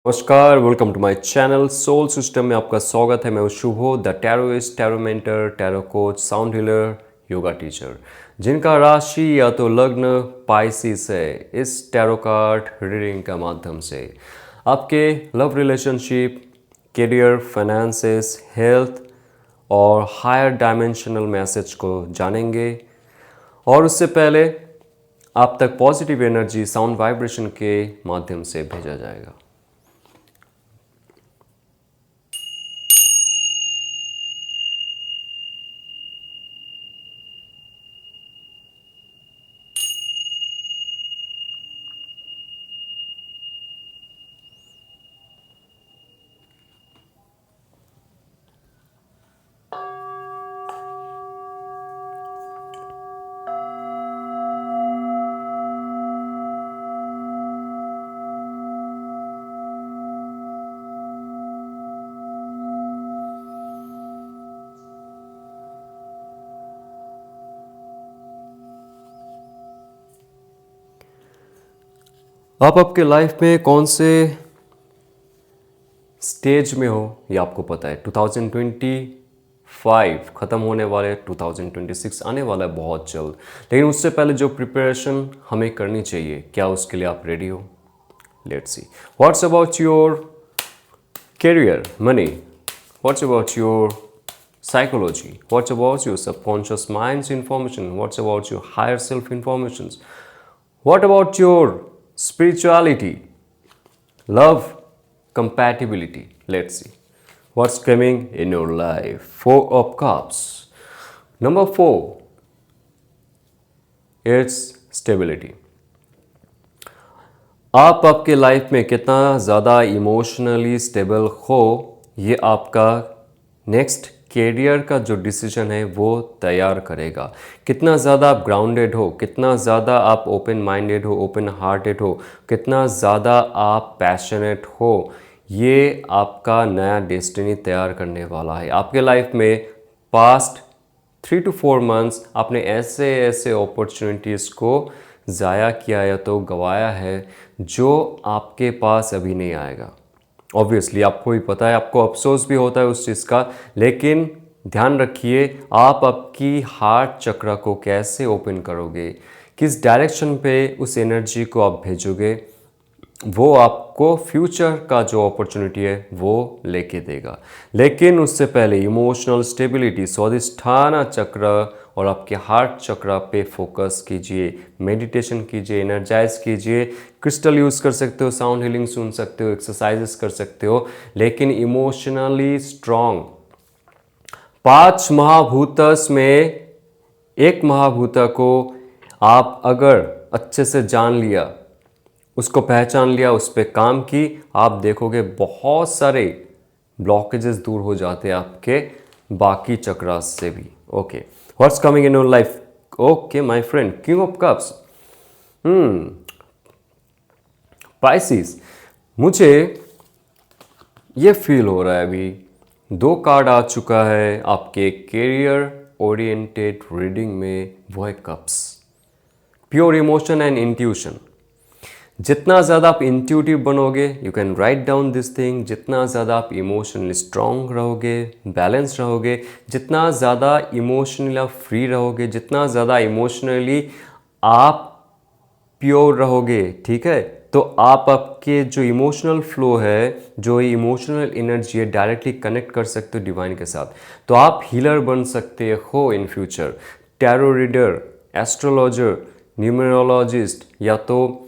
नमस्कार, welcome to my channel soul system में आपका स्वागत है। मैं हूं Shubho, the tarotist, tarot mentor, tarot coach, sound healer, yoga teacher. जिनका राशि या तो लग्न पाइसिस है, इस टैरो कार्ड रीडिंग का माध्यम से आपके love relationship, career, finances, health और हायर डायमेंशनल मैसेज को जानेंगे। और उससे पहले आप तक पॉजिटिव एनर्जी साउंड वाइब्रेशन के माध्यम से भेजा जाएगा। आप आपके लाइफ में कौन से स्टेज में हो ये आपको पता है। 2025 ख़त्म होने वाले, 2026 आने वाला है बहुत जल्द। लेकिन उससे पहले जो प्रिपरेशन हमें करनी चाहिए, क्या उसके लिए आप रेडी हो? Let's see. What's about your career, money? What's about your psychology? What's about your subconscious mind's information? What's about your higher self informations? What about your spirituality, love, compatibility? Let's see what's coming in your life. Four of Cups. Number 4, it's stability. आप आपके life में कितना ज़्यादा emotionally stable हो, ये आपका next career का जो डिसीजन है वो तैयार करेगा। कितना ज़्यादा आप ग्राउंडेड हो, कितना ज़्यादा आप ओपन माइंडेड हो, ओपन हार्टेड हो, कितना ज़्यादा आप पैशनेट हो, ये आपका नया डेस्टिनी तैयार करने वाला है। आपके लाइफ में पास्ट 3 to 4 मंथ्स आपने ऐसे ऐसे अपॉर्चुनिटीज़ को ज़ाया किया या तो गवाया है जो आपके पास अभी नहीं आएगा। ऑब्वियसली आपको भी पता है, आपको अफसोस भी होता है उस चीज़ का, लेकिन ध्यान रखिए आप आपकी हार्ट चक्र को कैसे ओपन करोगे, किस डायरेक्शन पे उस एनर्जी को आप भेजोगे, वो आपको फ्यूचर का जो अपॉर्चुनिटी है वो लेके देगा। लेकिन उससे पहले इमोशनल स्टेबिलिटी, स्वाधिष्ठान चक्र और आपके हार्ट चक्र पे फोकस कीजिए, मेडिटेशन कीजिए, एनर्जाइज कीजिए। क्रिस्टल यूज़ कर सकते हो, साउंड हीलिंग सुन सकते हो, एक्सरसाइजेस कर सकते हो, लेकिन इमोशनली स्ट्रांग 5 महाभूतस में एक महाभूत को आप अगर अच्छे से जान लिया, उसको पहचान लिया, उस पर काम की, आप देखोगे बहुत सारे ब्लॉकेजेस दूर हो जाते हैं आपके बाकी चक्रास से भी। Okay, what's coming in your life? Okay my friend, king of cups, Pisces. मुझे ये फील हो रहा है, अभी 2 कार्ड आ चुका है आपके कैरियर ओरिएंटेड रीडिंग में, वो है cups, pure emotion and intuition. जितना ज़्यादा आप इंट्यूटिव बनोगे, you can write down this thing, जितना ज़्यादा आप इमोशनली स्ट्रांग रहोगे, बैलेंस रहोगे, जितना ज़्यादा इमोशनली आप फ्री रहोगे, जितना ज़्यादा इमोशनली आप प्योर रहोगे, ठीक है, तो आप आपके जो इमोशनल फ्लो है, जो इमोशनल एनर्जी है, डायरेक्टली कनेक्ट कर सकते हो डिवाइन के साथ। तो आप हीलर बन सकते हो in future, tarot reader, astrologer, numerologist, या तो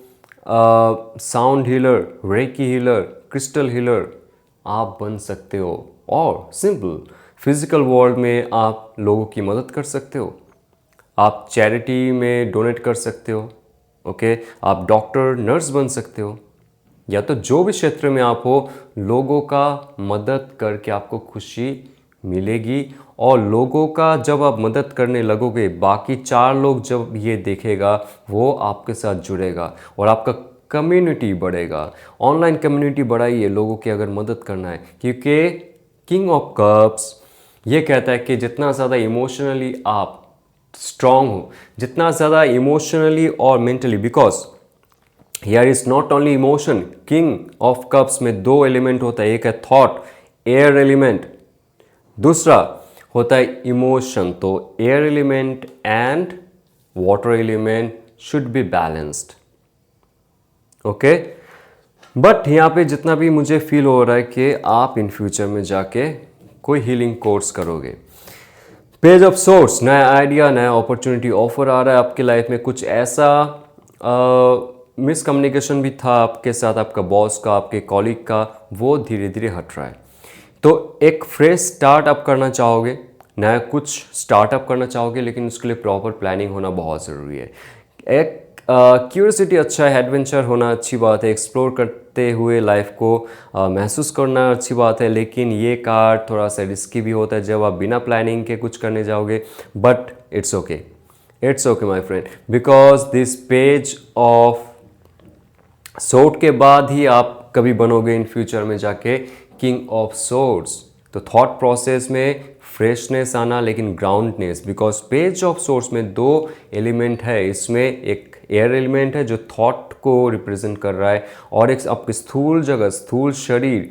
sound healer, recce healer, crystal healer आप बन सकते हो। और सिंपल फिजिकल वर्ल्ड में आप लोगों की मदद कर सकते हो, आप चैरिटी में डोनेट कर सकते हो, ओके, आप डॉक्टर, नर्स बन सकते हो, या तो जो भी क्षेत्र में आप हो, लोगों का मदद करके आपको खुशी मिलेगी। और लोगों का जब आप मदद करने लगोगे, बाकी 4 लोग जब ये देखेगा, वो आपके साथ जुड़ेगा और आपका कम्युनिटी बढ़ेगा। ऑनलाइन कम्युनिटी बढ़ाइए, लोगों की अगर मदद करना है, क्योंकि किंग ऑफ कप्स ये कहता है कि जितना ज़्यादा इमोशनली आप स्ट्रांग हो, जितना ज़्यादा इमोशनली और mentally, because here is not only emotion, king of cups में दो एलिमेंट होता है, एक है थॉट, एयर एलिमेंट, दूसरा होता है इमोशन। तो air element and water element should be balanced. Okay, but यहाँ पे जितना भी मुझे फील हो रहा है कि आप इन फ्यूचर में जाके कोई हीलिंग कोर्स करोगे। पेज ऑफ सोर्स, नया आइडिया, नया अपॉर्चुनिटी ऑफर आ रहा है आपकी लाइफ में। कुछ ऐसा मिसकम्युनिकेशन भी था आपके साथ, आपका बॉस का, आपके कॉलीग का, वो धीरे धीरे हट रहा है। तो एक फ्रेश स्टार्ट आप करना चाहोगे, नया कुछ स्टार्टअप करना चाहोगे, लेकिन उसके लिए प्रॉपर प्लानिंग होना बहुत ज़रूरी है। एक क्यूरियोसिटी अच्छा है, एडवेंचर होना अच्छी बात है, एक्सप्लोर करते हुए लाइफ को महसूस करना अच्छी बात है, लेकिन ये कार्ड थोड़ा सा रिस्की भी होता है जब आप बिना प्लानिंग के कुछ करने जाओगे। But it's okay, it's okay my friend, because this page of sword के बाद ही आप कभी बनोगे इन फ्यूचर में जाके किंग ऑफ सोर्ड्स। तो थॉट प्रोसेस में फ्रेशनेस आना, लेकिन ग्राउंडनेस, बिकॉज पेज ऑफ सोर्ड्स में दो एलिमेंट है। इसमें एक एयर एलिमेंट है जो थॉट को रिप्रेजेंट कर रहा है, और एक आपके स्थूल जगत, स्थूल शरीर,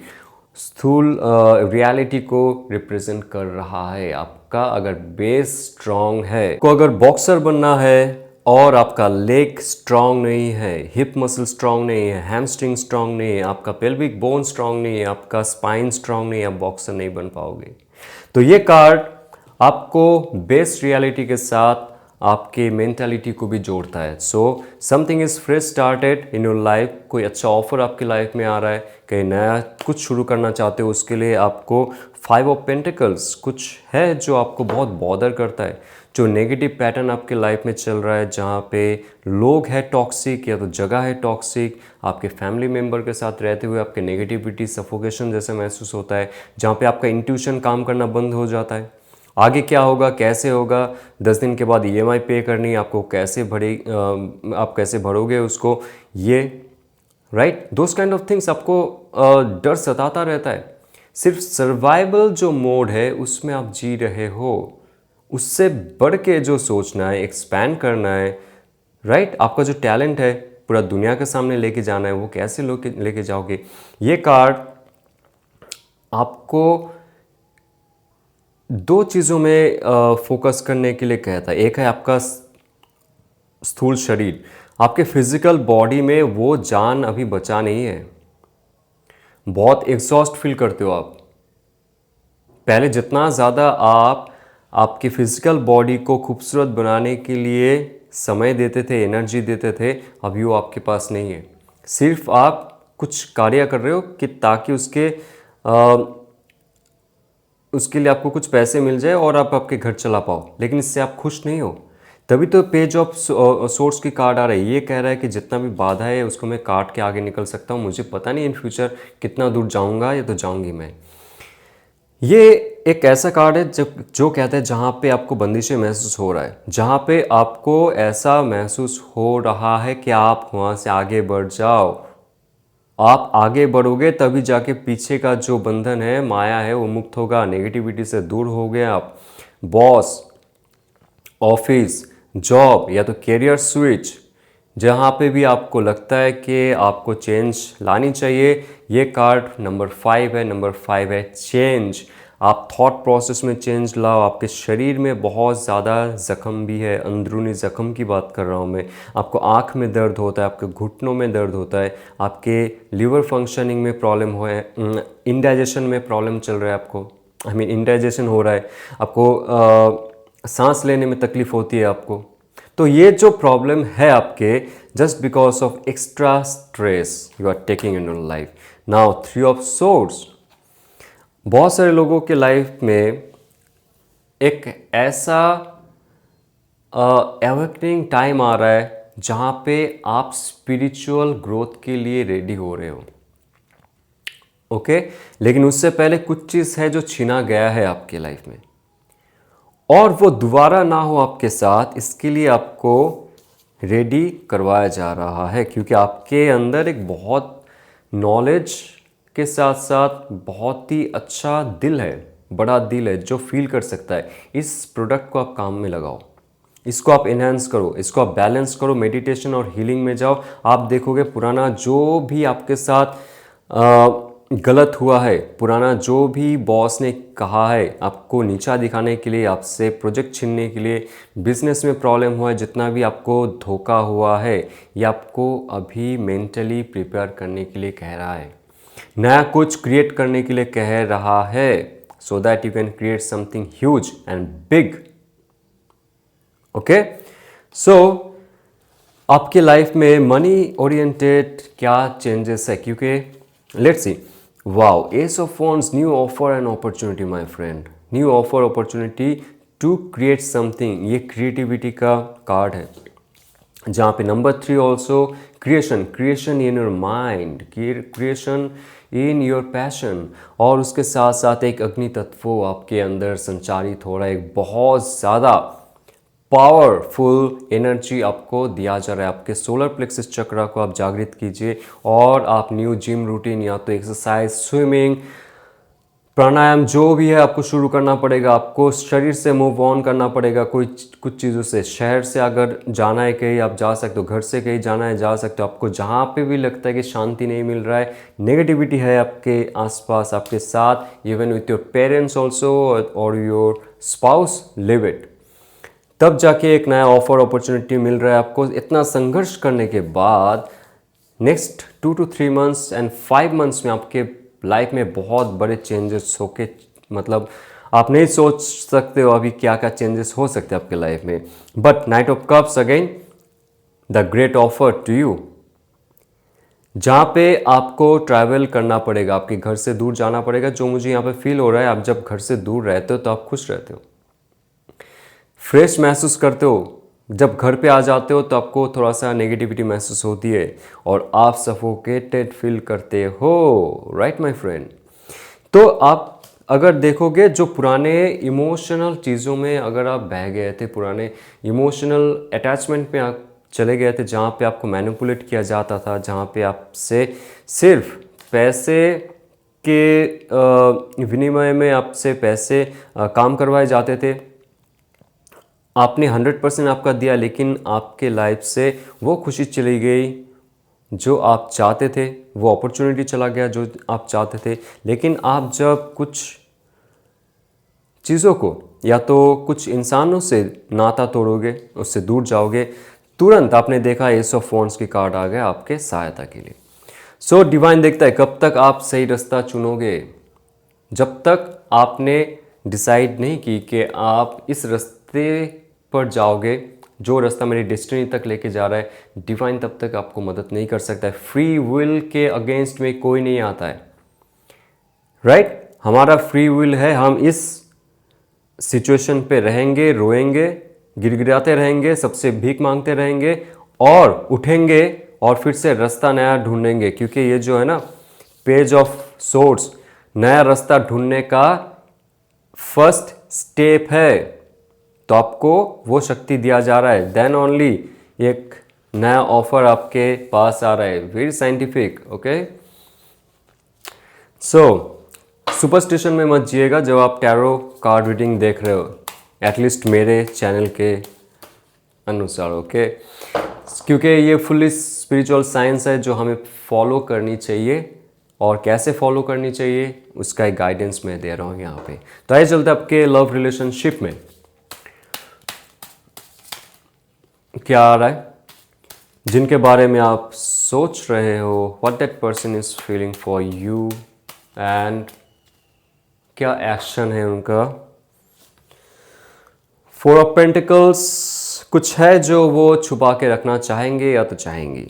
स्थूल रियलिटी को रिप्रेजेंट कर रहा है। आपका अगर बेस स्ट्रांग है, को अगर बॉक्सर बनना है और आपका लेग स्ट्रांग नहीं है, हिप मसल स्ट्रांग नहीं है, हैमस्ट्रिंग स्ट्रांग नहीं है, आपका पेल्विक बोन स्ट्रांग नहीं है, आपका स्पाइन स्ट्रांग नहीं है, आप बॉक्सर नहीं बन पाओगे। तो ये कार्ड आपको बेस्ट रियलिटी के साथ आपके मेंटालिटी को भी जोड़ता है। So something is fresh started in your life. कोई अच्छा ऑफर आपकी लाइफ में आ रहा है, कहीं नया कुछ शुरू करना चाहते हो, उसके लिए आपको 5 ऑफ पेंटिकल्स कुछ है जो आपको बहुत बॉदर करता है, जो नेगेटिव पैटर्न आपके लाइफ में चल रहा है, जहाँ पे लोग है टॉक्सिक या तो जगह है टॉक्सिक, आपके फैमिली मेम्बर के साथ रहते हुए आपके नेगेटिविटी सफोकेशन जैसा महसूस होता है, जहाँ पे आपका इंट्यूशन काम करना बंद हो जाता है। आगे क्या होगा, कैसे होगा, 10 दिन के बाद ईएमआई पे करनी, आपको कैसे आप कैसे भरोगे उसको, ये right, those kind of things आपको डर सताता रहता है। सिर्फ सर्वाइवल जो मोड है उसमें आप जी रहे हो, उससे बढ़ के जो सोचना है, एक्सपैंड करना है, राइट, आपका जो टैलेंट है पूरा दुनिया के सामने लेके जाना है, वो कैसे लेके जाओगे। ये कार्ड आपको दो चीज़ों में फोकस करने के लिए कहता है। एक है आपका स्थूल शरीर, आपके फिजिकल बॉडी में वो जान अभी बचा नहीं है, बहुत एग्जॉस्ट फील करते हो आप। पहले जितना ज़्यादा आप आपकी फिजिकल बॉडी को खूबसूरत बनाने के लिए समय देते थे, एनर्जी देते थे, अभी वो आपके पास नहीं है। सिर्फ आप कुछ कार्य कर रहे हो कि ताकि उसके लिए आपको कुछ पैसे मिल जाए और आप आपके घर चला पाओ, लेकिन इससे आप खुश नहीं हो। तभी तो पेज ऑफ सोर्स की कार्ड आ रही है, ये कह रहा है कि जितना भी बाधा है उसको मैं काट के आगे निकल सकता हूँ। मुझे पता नहीं इन फ्यूचर कितना दूर जाऊँगा या तो जाऊँगी मैं। ये एक ऐसा कार्ड है जो कहता है जहाँ पे आपको बंदिशें महसूस हो रहा है, जहाँ पे आपको ऐसा महसूस हो रहा है कि आप वहाँ से आगे बढ़ जाओ। आप आगे बढ़ोगे तभी जाके पीछे का जो बंधन है, माया है, वो मुक्त होगा, नेगेटिविटी से दूर हो गए आप। बॉस, ऑफिस, जॉब या तो कैरियर स्विच, जहाँ पे भी आपको लगता है कि आपको चेंज लानी चाहिए, ये कार्ड नंबर 5 है। नंबर 5 है चेंज। आप थॉट प्रोसेस में चेंज लाओ। आपके शरीर में बहुत ज़्यादा ज़ख्म भी है, अंदरूनी ज़ख्म की बात कर रहा हूँ मैं। आपको आँख में दर्द होता है, आपके घुटनों में दर्द होता है, आपके लिवर फंक्शनिंग में प्रॉब्लम हो है, इंडाइजेशन में प्रॉब्लम चल रहा है आपको, इंडाइजेशन हो रहा है आपको, सांस लेने में तकलीफ होती है आपको। तो ये जो प्रॉब्लम है आपके, just because of extra stress you are taking in your life. Now 3 of swords, बहुत सारे लोगों के लाइफ में एक ऐसा अवेकनिंग टाइम आ रहा है जहाँ पे आप स्पिरिचुअल ग्रोथ के लिए रेडी हो रहे हो। ओके, लेकिन उससे पहले कुछ चीज़ है जो छीना गया है आपके लाइफ में, और वो दोबारा ना हो आपके साथ, इसके लिए आपको रेडी करवाया जा रहा है, क्योंकि आपके अंदर एक बहुत नॉलेज के साथ साथ बहुत ही अच्छा दिल है, बड़ा दिल है जो फील कर सकता है। इस प्रोडक्ट को आप काम में लगाओ, इसको आप इन्हेंस करो, इसको आप बैलेंस करो, मेडिटेशन और हीलिंग में जाओ। आप देखोगे पुराना जो भी आपके साथ गलत हुआ है, पुराना जो भी बॉस ने कहा है आपको नीचा दिखाने के लिए, आपसे प्रोजेक्ट छीनने के लिए, बिजनेस में प्रॉब्लम हुआ है, जितना भी आपको धोखा हुआ है, ये आपको अभी मेंटली प्रिपेयर करने के लिए कह रहा है, नया कुछ क्रिएट करने के लिए कह रहा है, so that you can create something huge and big. Okay, so आपके लाइफ में मनी ओरिएंटेड क्या चेंजेस है, क्योंकि let's see, wow, ace of wands, new offer and opportunity my friend, new offer opportunity to create something, ये creativity का card है। जहाँ पे number 3 also creation, creation in your mind, creation in your passion, और उसके साथ साथ एक अग्नि तत्व आपके अंदर संचारित हो रहा है, एक बहुत ज़्यादा पावरफुल एनर्जी आपको दिया जा रहा है। आपके सोलर प्लेक्सस चक्र को आप जागृत कीजिए और आप न्यू जिम रूटीन या तो एक्सरसाइज, स्विमिंग, प्राणायाम जो भी है आपको शुरू करना पड़ेगा। आपको शरीर से मूव ऑन करना पड़ेगा कुछ चीज़ों से। शहर से अगर जाना है कहीं आप जा सकते हो, घर से कहीं जाना है जा सकते हो। आपको जहाँ पे भी लगता है कि शांति नहीं मिल रहा है, नेगेटिविटी है आपके आसपास, आपके साथ, even with your parents also और योर स्पाउस, लिव इट, तब जाके एक नया ऑफर अपॉर्चुनिटी मिल रहा है आपको। इतना संघर्ष करने के बाद next 2 to 3 months and 5 months में आपके लाइफ में बहुत बड़े चेंजेस होके, मतलब आप नहीं सोच सकते हो अभी क्या क्या चेंजेस हो सकते हैं आपके लाइफ में। But knight of cups again the great offer to you, जहाँ पे आपको ट्रैवल करना पड़ेगा, आपके घर से दूर जाना पड़ेगा। जो मुझे यहाँ पे फील हो रहा है, आप जब घर से दूर रहते हो तो आप खुश रहते हो, फ्रेश महसूस करते हो। जब घर पे आ जाते हो तो आपको थोड़ा सा नेगेटिविटी महसूस होती है और आप सफोकेटेड फील करते हो, राइट माय फ्रेंड। तो आप अगर देखोगे जो पुराने इमोशनल चीज़ों में अगर आप बह गए थे, पुराने इमोशनल अटैचमेंट में आप चले गए थे, जहाँ पे आपको मैनिपुलेट किया जाता था, जहाँ पे आपसे सिर्फ पैसे के विनिमय में आपसे पैसे काम करवाए जाते थे, आपने 100% आपका दिया, लेकिन आपके लाइफ से वो खुशी चली गई जो आप चाहते थे, वो अपॉर्चुनिटी चला गया जो आप चाहते थे। लेकिन आप जब कुछ चीज़ों को या तो कुछ इंसानों से नाता तोड़ोगे, उससे दूर जाओगे, तुरंत आपने देखा एस ऑफ वॉन्ड्स की कार्ड आ गया आपके सहायता के लिए। सो डिवाइन देखता है कब तक आप सही रास्ता चुनोगे। जब तक आपने डिसाइड नहीं की कि आप इस रास्ते पर जाओगे, जो रास्ता मेरी डेस्टिनी तक लेके जा रहा है, डिवाइन तब तक आपको मदद नहीं कर सकता है। फ्री विल के अगेंस्ट में कोई नहीं आता है, राइट? हमारा फ्री विल है, हम इस सिचुएशन पे रहेंगे, रोएंगे, गिड़गिड़ाते रहेंगे, सबसे भीख मांगते रहेंगे और उठेंगे और फिर से रास्ता नया ढूंढेंगे। क्योंकि ये जो है ना पेज ऑफ सोर्स, नया रास्ता ढूंढने का फर्स्ट स्टेप है। तो आपको वो शक्ति दिया जा रहा है, देन ओनली एक नया ऑफर आपके पास आ रहा है। Very scientific, okay. So superstition में मत जिएगा जब आप टैरो कार्ड रीडिंग देख रहे हो, एटलीस्ट मेरे चैनल के अनुसार, ओके। क्योंकि ये फुल्ली स्पिरिचुअल साइंस है जो हमें फॉलो करनी चाहिए, और कैसे फॉलो करनी चाहिए उसका एक गाइडेंस मैं दे रहा हूँ यहाँ पे। तो आइए चलते आपके लव रिलेशनशिप में क्या आ रहा है, जिनके बारे में आप सोच रहे हो, what that person is feeling for you, and क्या एक्शन है उनका। 4 ऑफ पेंटिकल्स, कुछ है जो वो छुपा के रखना चाहेंगे या तो चाहेंगी,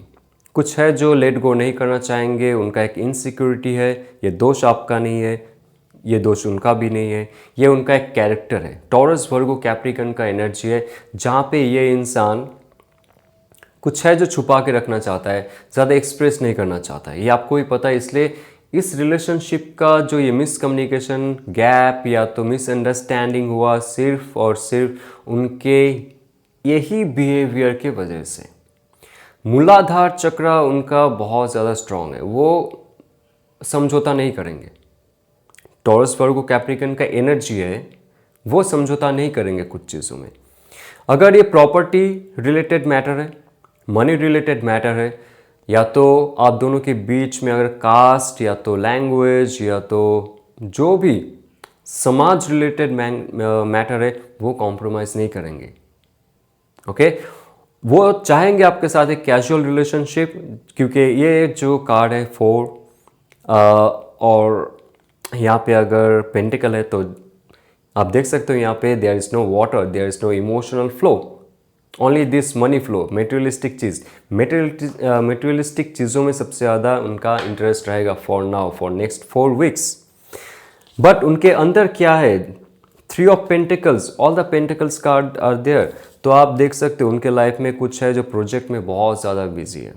कुछ है जो लेट गो नहीं करना चाहेंगे, उनका एक इनसिक्योरिटी है। ये दोष आपका नहीं है, ये दोष उनका भी नहीं है, ये उनका एक कैरेक्टर है। टॉरस, वर्गो, कैप्रिकन का एनर्जी है, जहाँ पे ये इंसान कुछ है जो छुपा के रखना चाहता है, ज़्यादा एक्सप्रेस नहीं करना चाहता है। ये आपको भी पता है, इसलिए इस रिलेशनशिप का जो ये मिसकम्युनिकेशन, गैप या तो मिसअंडरस्टैंडिंग हुआ, सिर्फ और सिर्फ उनके यही बिहेवियर के वजह से। मूलाधार चक्र उनका बहुत ज़्यादा स्ट्रांग है, वो समझौता नहीं करेंगे। टॉरस, वर्गो, कैप्रिकन का एनर्जी है, वो समझौता नहीं करेंगे कुछ चीज़ों में। अगर ये प्रॉपर्टी रिलेटेड मैटर है, मनी रिलेटेड मैटर है, या तो आप दोनों के बीच में अगर कास्ट या तो लैंग्वेज या तो जो भी समाज रिलेटेड मैटर है, वो कॉम्प्रोमाइज़ नहीं करेंगे। ओके वो चाहेंगे आपके साथ एक कैजुअल रिलेशनशिप, क्योंकि ये जो कार्ड है 4 और यहाँ पे अगर पेंटिकल है तो आप देख सकते हो यहाँ पे there is no water, there is no emotional flow, only this money flow, materialistic चीज़। मेटेरियलिस्टिक चीज़ों में सबसे ज़्यादा उनका इंटरेस्ट रहेगा for now, for next 4 weeks. But उनके अंदर क्या है, 3 of pentacles, all the pentacles card are there. तो आप देख सकते हो उनके लाइफ में कुछ है जो प्रोजेक्ट में बहुत ज़्यादा बिजी है,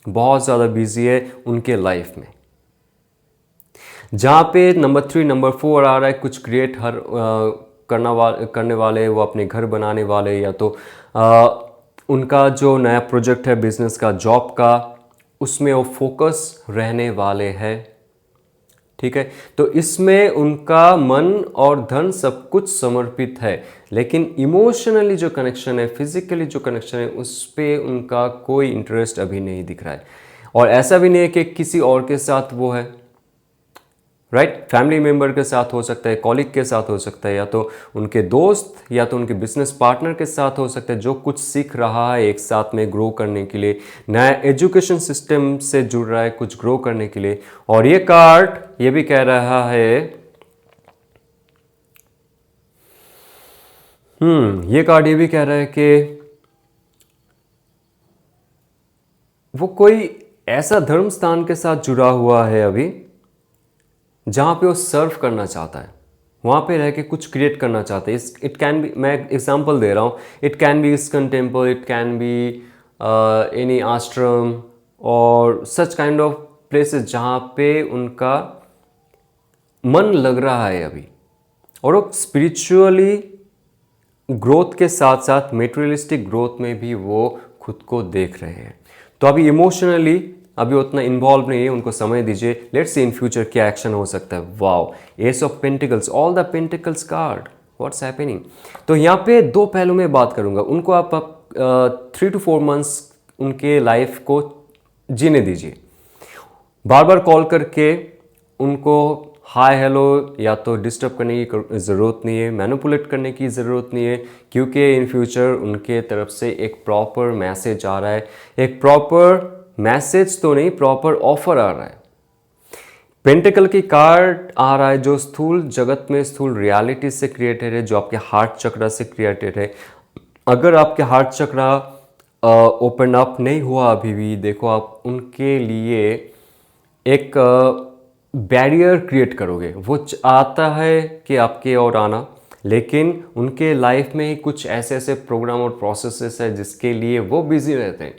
बहुत ज़्यादा बिजी है उनके लाइफ में। जहाँ पे नंबर 3 नंबर 4 आ रहा है, कुछ क्रिएट करने वाले, वो अपने घर बनाने वाले, या तो उनका जो नया प्रोजेक्ट है बिजनेस का, जॉब का, उसमें वो फोकस रहने वाले हैं। ठीक है, तो इसमें उनका मन और धन सब कुछ समर्पित है, लेकिन इमोशनली जो कनेक्शन है, फिजिकली जो कनेक्शन है, उस पर उनका कोई इंटरेस्ट अभी नहीं दिख रहा है। और ऐसा भी नहीं है कि किसी और के साथ वो है, राइट, फैमिली मेम्बर के साथ हो सकता है, कॉलिग के साथ हो सकता है, या तो उनके दोस्त या तो उनके बिजनेस पार्टनर के साथ हो सकता है, जो कुछ सीख रहा है एक साथ में ग्रो करने के लिए, नया एजुकेशन सिस्टम से जुड़ रहा है कुछ ग्रो करने के लिए। और ये कार्ड ये भी कह रहा है, ये कार्ड ये भी कह रहा है कि वो कोई ऐसा धर्म स्थान के साथ जुड़ा हुआ है अभी जहाँ पे वो सर्व करना चाहता है, वहाँ पे रह के कुछ क्रिएट करना चाहता है। इट कैन बी, मैं एग्जांपल दे रहा हूँ, it can be ISKCON temple, it can be any आश्रम और सच काइंड ऑफ प्लेसेस जहाँ पे उनका मन लग रहा है अभी, और वो स्पिरिचुअली ग्रोथ के साथ साथ मेटेरियलिस्टिक ग्रोथ में भी वो खुद को देख रहे हैं। तो अभी इमोशनली अभी उतना इन्वॉल्व नहीं है, उनको समय दीजिए। लेट्स सी इन फ्यूचर क्या एक्शन हो सकता है। Wow, ace of pentacles, all the pentacles card, what's happening. तो यहाँ पे 2 पहलू में बात करूँगा। उनको आप 3 to 4 मंथ्स उनके लाइफ को जीने दीजिए, बार बार कॉल करके उनको हाय हेलो या तो डिस्टर्ब करने की ज़रूरत नहीं है, मैनिपुलेट करने की ज़रूरत नहीं है, क्योंकि इन फ्यूचर उनके तरफ से एक प्रॉपर मैसेज आ रहा है। एक प्रॉपर मैसेज तो नहीं, प्रॉपर ऑफर आ रहा है। पेंटिकल की कार्ड आ रहा है जो स्थूल जगत में, स्थूल रियलिटी से क्रिएटेड है, जो आपके हार्ट चक्रा से क्रिएटेड है। अगर आपके हार्ट चक्रा ओपन अप नहीं हुआ अभी भी, देखो आप उनके लिए एक बैरियर क्रिएट करोगे। वो आता है कि आपके और आना, लेकिन उनके लाइफ में ही कुछ ऐसे ऐसे प्रोग्राम और प्रोसेसेस है जिसके लिए वो बिजी रहते हैं।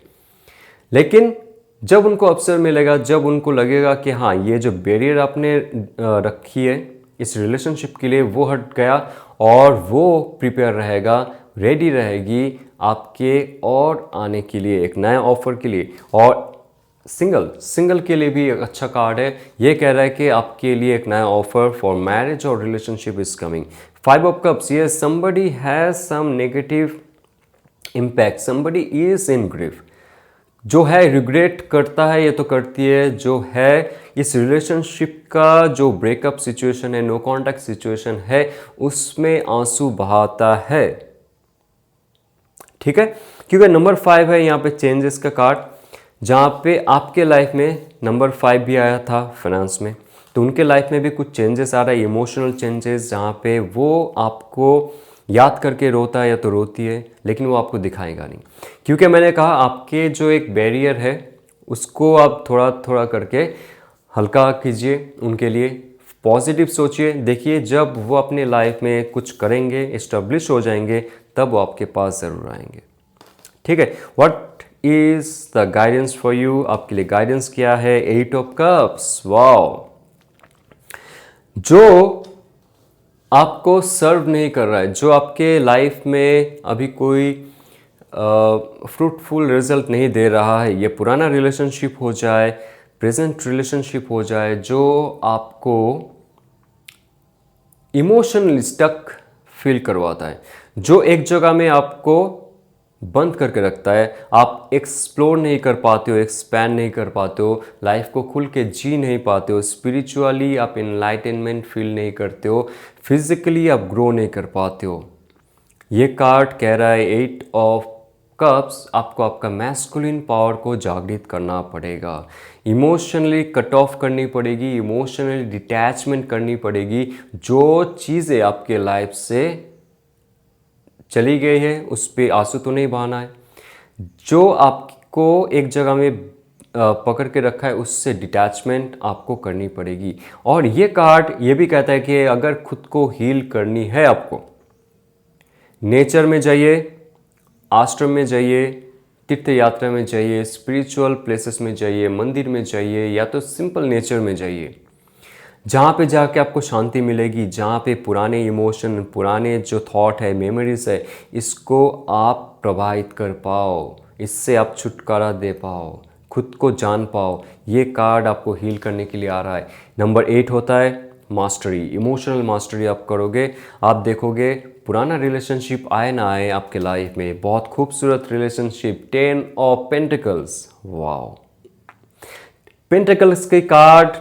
लेकिन जब उनको अवसर मिलेगा, जब उनको लगेगा कि हाँ ये जो बैरियर आपने रखी है इस रिलेशनशिप के लिए, वो हट गया, और वो प्रिपेयर रहेगा, रेडी रहेगी आपके और आने के लिए, एक नया ऑफर के लिए। और सिंगल के लिए भी एक अच्छा कार्ड है। ये कह रहा है कि आपके लिए एक नया ऑफर फॉर मैरिज और relationship is coming. 5 of cups, ये somebody has some negative impact, somebody is in grief, जो है रिग्रेट करता है, ये तो करती है, जो है इस रिलेशनशिप का जो ब्रेकअप सिचुएशन है, नो कॉन्टैक्ट सिचुएशन है, उसमें आंसू बहाता है। ठीक है, क्योंकि नंबर 5 है यहाँ पे चेंजेस का कार्ड, जहाँ पे आपके लाइफ में नंबर 5 भी आया था फाइनेंस में, तो उनके लाइफ में भी कुछ चेंजेस आ रहा है, इमोशनल चेंजेस, जहाँ पे वो आपको याद करके रोता है या तो रोती है, लेकिन वो आपको दिखाएगा नहीं। क्योंकि मैंने कहा आपके जो एक बैरियर है उसको आप थोड़ा थोड़ा करके हल्का कीजिए, उनके लिए पॉजिटिव सोचिए। देखिए जब वो अपने लाइफ में कुछ करेंगे, इस्टेब्लिश हो जाएंगे, तब वो आपके पास ज़रूर आएंगे। ठीक है, what is the guidance for you, आपके लिए गाइडेंस क्या है? 8 ऑफ कप्स, वाओ, जो आपको सर्व नहीं कर रहा है, जो आपके लाइफ में अभी कोई फ्रूटफुल रिजल्ट नहीं दे रहा है, ये पुराना रिलेशनशिप हो जाए, प्रेजेंट रिलेशनशिप हो जाए, जो आपको इमोशनली स्टक फील करवाता है, जो एक जगह में आपको बंद करके रखता है, आप एक्सप्लोर नहीं कर पाते हो, एक्सपैंड नहीं कर पाते हो, लाइफ को खुल के जी नहीं पाते हो, स्पिरिचुअली आप इनलाइटनमेंट फील नहीं करते हो, फिजिकली आप ग्रो नहीं कर पाते हो। ये कार्ड कह रहा है 8 ऑफ कप्स, आपको आपका मैस्कुलिन पावर को जागृत करना पड़ेगा, इमोशनली कट ऑफ करनी पड़ेगी, इमोशनली डिटैचमेंट करनी पड़ेगी। जो चीज़ें आपके लाइफ से चली गई है उस पर आंसू तो नहीं बहाना है, जो आपको एक जगह में पकड़ के रखा है उससे डिटैचमेंट आपको करनी पड़ेगी। और ये कार्ड ये भी कहता है कि अगर खुद को हील करनी है आपको, नेचर में जाइए, आश्रम में जाइए, तीर्थ यात्रा में जाइए, स्पिरिचुअल प्लेसेस में जाइए, मंदिर में जाइए, या तो सिंपल नेचर में जाइए, जहाँ पे जाके आपको शांति मिलेगी, जहाँ पे पुराने इमोशन, पुराने जो थॉट है, मेमोरीज है, इसको आप प्रभावित कर पाओ, इससे आप छुटकारा दे पाओ, खुद को जान पाओ। ये कार्ड आपको हील करने के लिए आ रहा है। नंबर 8 होता है मास्टरी, इमोशनल मास्टरी आप करोगे। आप देखोगे पुराना रिलेशनशिप आए ना आए आपके लाइफ में, बहुत खूबसूरत relationship, 10 of pentacles, wow. Pentacles के कार्ड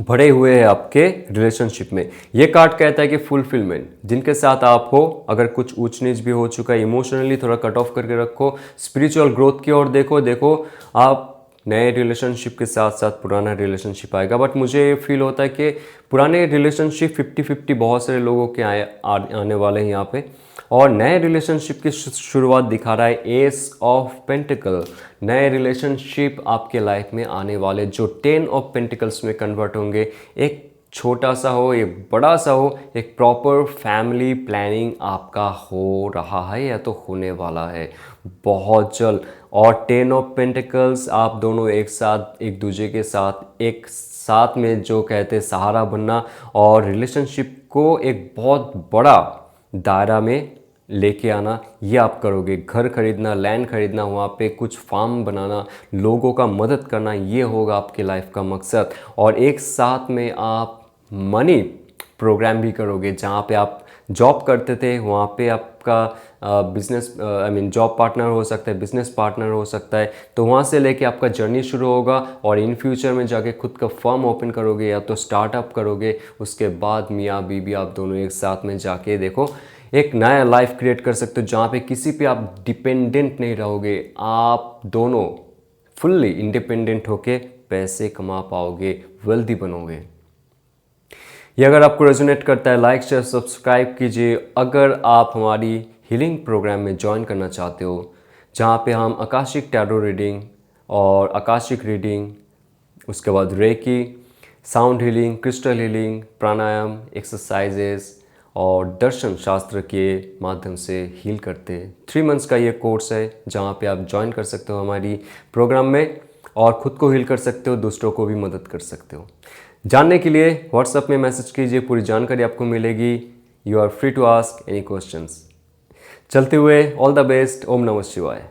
भरे हुए हैं आपके रिलेशनशिप में। ये कार्ड कहता है कि फुलफिलमेंट, जिनके साथ आप हो, अगर कुछ ऊंच नीच भी हो चुका है, इमोशनली थोड़ा कट ऑफ करके रखो, स्पिरिचुअल ग्रोथ की ओर देखो आप नए रिलेशनशिप के साथ साथ पुराना रिलेशनशिप आएगा। बट मुझे फील होता है कि पुराने रिलेशनशिप 50-50 बहुत सारे लोगों के आने वाले हैं यहाँ पे, और नए रिलेशनशिप की शुरुआत दिखा रहा है एस ऑफ पेंटिकल। नए रिलेशनशिप आपके लाइफ में आने वाले जो 10 ऑफ पेंटिकल्स में कन्वर्ट होंगे, एक छोटा सा हो, एक बड़ा सा हो, एक प्रॉपर फैमिली प्लानिंग आपका हो रहा है या तो होने वाला है बहुत जल्द। और 10 ऑफ पेंटिकल्स, आप दोनों एक साथ, एक दूसरे के साथ, एक साथ में जो कहते हैं सहारा बनना, और रिलेशनशिप को एक बहुत बड़ा दायरा में लेके आना, ये आप करोगे। घर खरीदना, लैंड खरीदना, वहाँ पे कुछ फार्म बनाना, लोगों का मदद करना, ये होगा आपके लाइफ का मकसद। और एक साथ में आप मनी प्रोग्राम भी करोगे, जहाँ पे आप जॉब करते थे वहाँ पे आपका बिजनेस जॉब पार्टनर हो सकता है, बिजनेस पार्टनर हो सकता है, तो वहाँ से लेके आपका जर्नी शुरू होगा। और इन फ्यूचर में जाके खुद का फर्म ओपन करोगे या तो स्टार्टअप करोगे, उसके बाद मियाँ बीबी आप दोनों एक साथ में जाके देखो एक नया लाइफ क्रिएट कर सकते हो, जहाँ पे किसी पे आप डिपेंडेंट नहीं रहोगे, आप दोनों फुल्ली इंडिपेंडेंट होके पैसे कमा पाओगे, वेल्दी बनोगे। ये अगर आपको रेजोनेट करता है, लाइक शेयर सब्सक्राइब कीजिए। अगर आप हमारी हीलिंग प्रोग्राम में ज्वाइन करना चाहते हो, जहाँ पे हम आकाशिक टैरो रीडिंग और आकाशिक रीडिंग, उसके बाद reiki, sound healing, crystal healing, pranayama, exercises और दर्शन शास्त्र के माध्यम से हील करते हैं। 3 मंथ्स का ये कोर्स है, जहाँ पे आप ज्वाइन कर सकते हो हमारी प्रोग्राम में और ख़ुद को हील कर सकते हो, दूसरों को भी मदद कर सकते हो। जानने के लिए व्हाट्सएप में मैसेज कीजिए, पूरी जानकारी आपको मिलेगी। You are free to ask any questions. चलते हुए ऑल द बेस्ट। ओम नमः शिवाय।